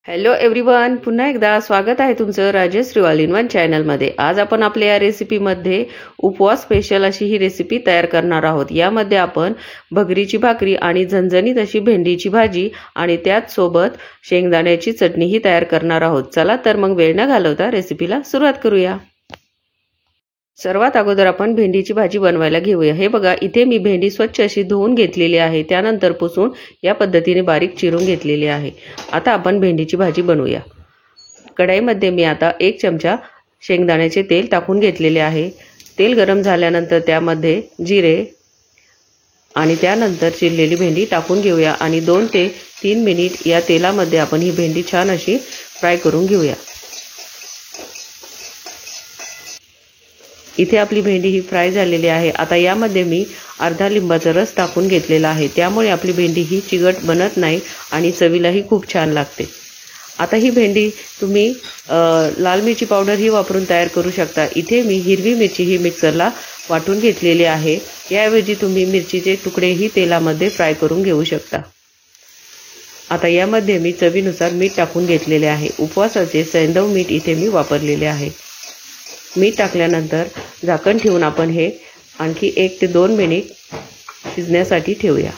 Hello everyone, पुन्हा एकदा स्वागत आहे तुमचं राजश्री ऑल इन वन चॅनलमध्ये। आज आपण आपल्या या रेसिपीमध्ये उपवास स्पेशल अशी ही रेसिपी तयार करणार आहोत। यामध्ये आपण भगरीची भाकरी आणि झणझणीत अशी भेंडीची भाजी आणि त्याच सोबत शेंगदाण्याची चटणी ही तयार करणार आहोत। चला तर मग वेळ न घालवता रेसिपीला सुरुवात करूया। सर्वात अगोदर आपण भेंडीची भाजी बनवायला घेऊया। हे बघा, इथे मी भेंडी स्वच्छ अशी धुवून घेतलेली आहे, त्यानंतर पुसून या पद्धतीने बारीक चिरून घेतलेली आहे। आता आपण भेंडीची भाजी बनवूया। कढईमध्ये मी आता 1 चमचा शेंगदाण्याचे तेल टाकून घेतलेले आहे। तेल गरम झाल्यानंतर त्यामध्ये जिरे आणि त्यानंतर चिरलेली भेंडी टाकून घेऊया आणि 2 ते 3 मिनिट या तेलामध्ये आपण ही भेंडी छान अशी फ्राय करून घेऊया। इथे आपली भेंडी ही फ्राय झालेली आहे। आता यामध्ये मी अर्धा लिंबाचा रस टाकून घेतलेला आहे, त्यामुळे आपली भेंडी ही चिकट बनत नाही आणि चवीलाही खूप छान लागते। आता ही भेंडी तुम्ही लाल मिरची पावडर ही वापरून तयार करू शकता। इथे मी हिरवी मिरची ही मिक्सरला वाटून घेतलेली आहे। याऐवजी तुम्ही मिरचीचे तुकडेही तेलामध्ये फ्राय करून घेऊ शकता। आता यामध्ये मी चवीनुसार मीठ टाकून घेतलेले आहे। उपवासाचे सैंधव मीठ इथे मी वापरलेले आहे। मीठ टाकल्यानंतर झाकण ठेवून आपण हे आणखी 1 ते 2 मिनिट शिजण्यासाठी ठेवूया।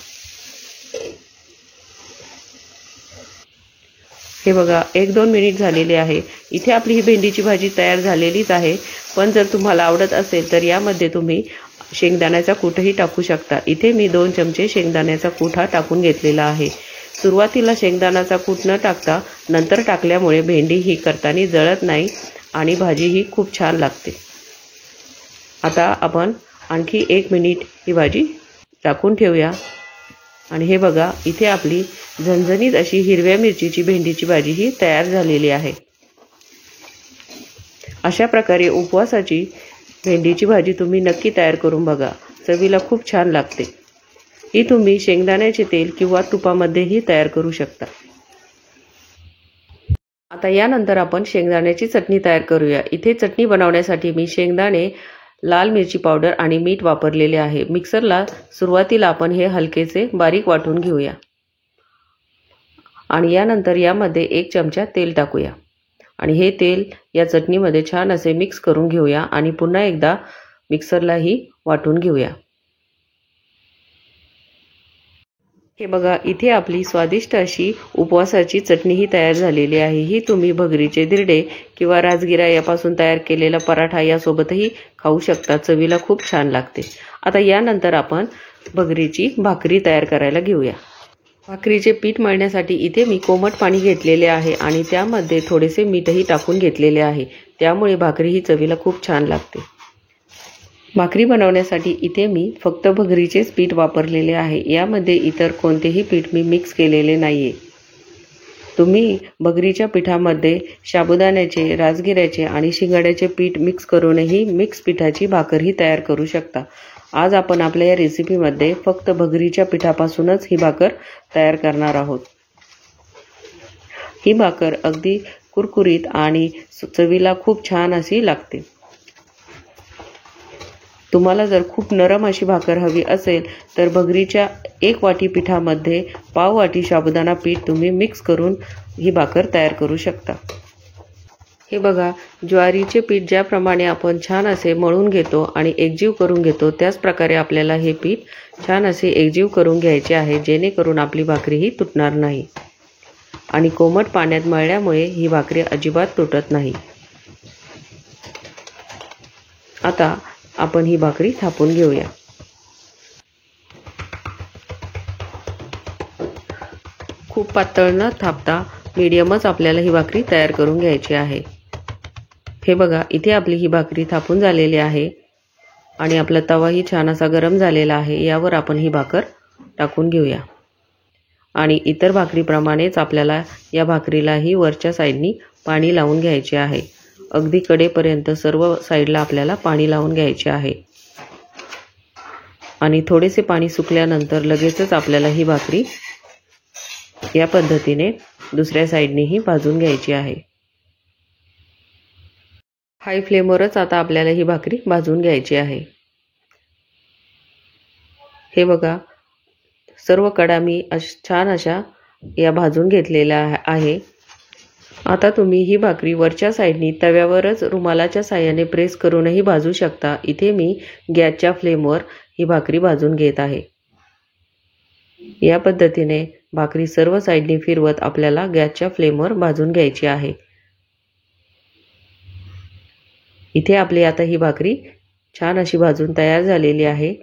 हे बघा, 1-2 मिनिट झालेले आहे। इथे आपली ही भेंडीची भाजी तयार झालेलीच आहे, पण जर तुम्हाला आवडत असेल तर यामध्ये तुम्ही शेंगदाण्याचा कूटही टाकू शकता। इथे मी 2 चमचे शेंगदाण्याचा कूट हा टाकून घेतलेला आहे। सुरुवातीला शेंगदाण्याचा कूट न टाकता नंतर टाकल्यामुळे भेंडी ही करताना जळत नाही आणि भाजी ही खूप छान लागते। आता आपण आणखी 1 मिनिट ही भाजी टाकून ठेवूया आणि हे बघा, इथे आपली झणझणीत अशी हिरव्या मिरचीची भेंडीची भाजी ही तयार झालेली आहे। अशा प्रकारे उपवासाची भेंडीची भाजी तुम्ही नक्की तयार करून बघा, चवीला खूप छान लागते। ही तुम्ही शेंगदाण्याचे तेल किंवा तुपामध्येही तयार करू शकता। आता यानंतर आपण शेंगदाण्याची चटणी तयार करूया। इथे चटणी बनवण्यासाठी मी शेंगदाणे, लाल मिरची पावडर आणि मीठ वापरलेले आहे। मिक्सरला सुरुवातीला आपण हे हलकेसे बारीक वाटून घेऊया आणि यानंतर यामध्ये 1 चमचा तेल टाकूया आणि हे तेल या चटणीमध्ये छान असे मिक्स करून घेऊया आणि पुन्हा एकदा मिक्सरलाही वाटून घेऊया। हे बघा, इथे आपली स्वादिष्ट अशी उपवासाची चटणी ही तयार झालेली आहे। ही तुम्ही भगरीचे धिरडे किंवा राजगिरा यापासून तयार केलेला पराठा यासोबतही खाऊ शकता, चवीला खूप छान लागते। आता यानंतर आपण भगरीची भाकरी तयार करायला घेऊया। भाकरीचे पीठ मळण्यासाठी इथे मी कोमट पाणी घेतलेले आहे आणि त्यामध्ये थोडेसे मीठही टाकून घेतलेले आहे, त्यामुळे भाकरी ही चवीला खूप छान लागते। भाकरी बनवण्यासाठी इथे मी फक्त भगरीचेच पीठ वापरलेले आहे। यामध्ये इतर कोणतेही पीठ मी मिक्स केलेले नाहीये। तुम्ही भगरीच्या पिठामध्ये साबुदाण्याचे, राजगिऱ्याचे आणि शिंगाड्याचे पीठ मिक्स करूनही मिक्स पिठाची भाकर ही तयार करू शकता। आज आपण आपल्या या रेसिपीमध्ये फक्त भगरीच्या पिठापासूनच ही भाकर तयार करणार आहोत। ही भाकर अगदी कुरकुरीत आणि चवीला खूप छान अशी लागते। तुम्हाला जर खूप नरम अशी भाकर हवी असेल तर भगरीच्या 1 वाटी पिठामध्ये पाव वाटी साबुदाणा पीठ तुम्ही मिक्स करून ही भाकर तयार करू शकता। हे बघा, ज्वारीचे पीठ ज्याप्रमाणे आपण छान असे मळून घेतो आणि एकजीव करून घेतो, त्याच प्रकारे आपल्याला हे पीठ छान असे एकजीव करून घ्यायचे आहे, जेणेकरून आपली भाकरी ही तुटणार नाही आणि कोमट पाण्यात मळल्यामुळे ही भाकरी अजिबात तुटत नाही। आता आपण ही भाकरी थापून घेऊया। खूप पातळ न थापता मीडियमच आपल्याला ही भाकरी तयार करून घ्यायची आहे। हे बघा, इथे आपली ही भाकरी थापून झालेली आहे आणि आपला तवाही छान असा गरम झालेला आहे। यावर आपण ही भाकर टाकून घेऊया आणि इतर भाकरीप्रमाणेच आपल्याला या भाकरीलाही वरच्या साईडनी पाणी लावून घ्यायचे आहे। अगदी कडेपर्यंत सर्व साईडला आपल्याला पाणी लावून घ्यायचे आहे आणि थोडेसे पाणी सुकल्यानंतर लगेचच आपल्याला ही भाकरी या पद्धतीने दुसऱ्या साईडनेही भाजून घ्यायची आहे। हाय फ्लेमवरच आता आपल्याला ही भाकरी भाजून घ्यायची आहे। हे बघा, सर्व कडा मी छान अशा या भाजून घेतलेल्या आहे। आता तुम्ही ही भाकरी वरच्या साईडनी तव्यावरच रुमालाच्या साहाय्याने प्रेस करूनही भाजू शकता. इथे मी गॅसच्या फ्लेमवर ही भाकरी भाजून घेत आहे. या पद्धतीने भाकरी सर्व साईडनी फिरवत आपल्याला गॅसच्या फ्लेमवर भाजून घ्यायची आहे. इथे आपली आता ही भाकरी छान अशी भाजून तयार झालेली आहे.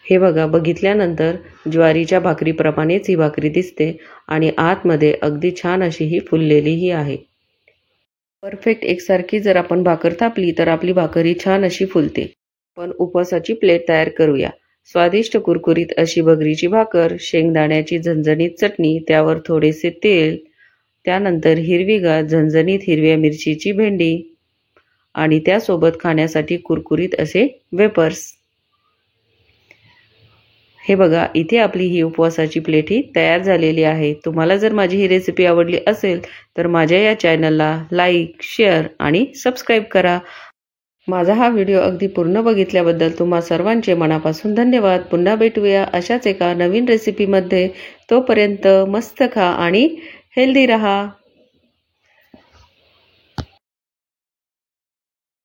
हे बघा, बघितल्यानंतर ज्वारीच्या भाकरीप्रमाणेच ही भाकरी दिसते आणि आतमध्ये अगदी छान अशी ही फुललेलीही आहे. परफेक्ट एकसारखी जर आपण भाकर थापली तर आपली भाकरी छान अशी फुलते. पण उपवासाची प्लेट तयार करूया. स्वादिष्ट कुरकुरीत अशी भगरीची भाकर, शेंगदाण्याची झणझणीत चटणी, त्यावर थोडेसे तेल, त्यानंतर हिरवीगार झणझणीत हिरव्या मिरचीची भेंडी आणि त्यासोबत खाण्यासाठी कुरकुरीत असे वेपर्स. हे बघा, इथे आपली ही उपवासाची प्लेट ही तयार झालेली आहे. तुम्हाला जर माझी ही रेसिपी आवडली असेल तर माझ्या या चॅनलला लाईक, शेअर आणि सबस्क्राईब करा. माझा हा व्हिडिओ अगदी पूर्ण बघितल्याबद्दल तुम्हा सर्वांचे मनापासून धन्यवाद. पुन्हा भेटूया अशाच एका नवीन रेसिपीमध्ये. तोपर्यंत मस्त खा आणि हेल्दी रहा.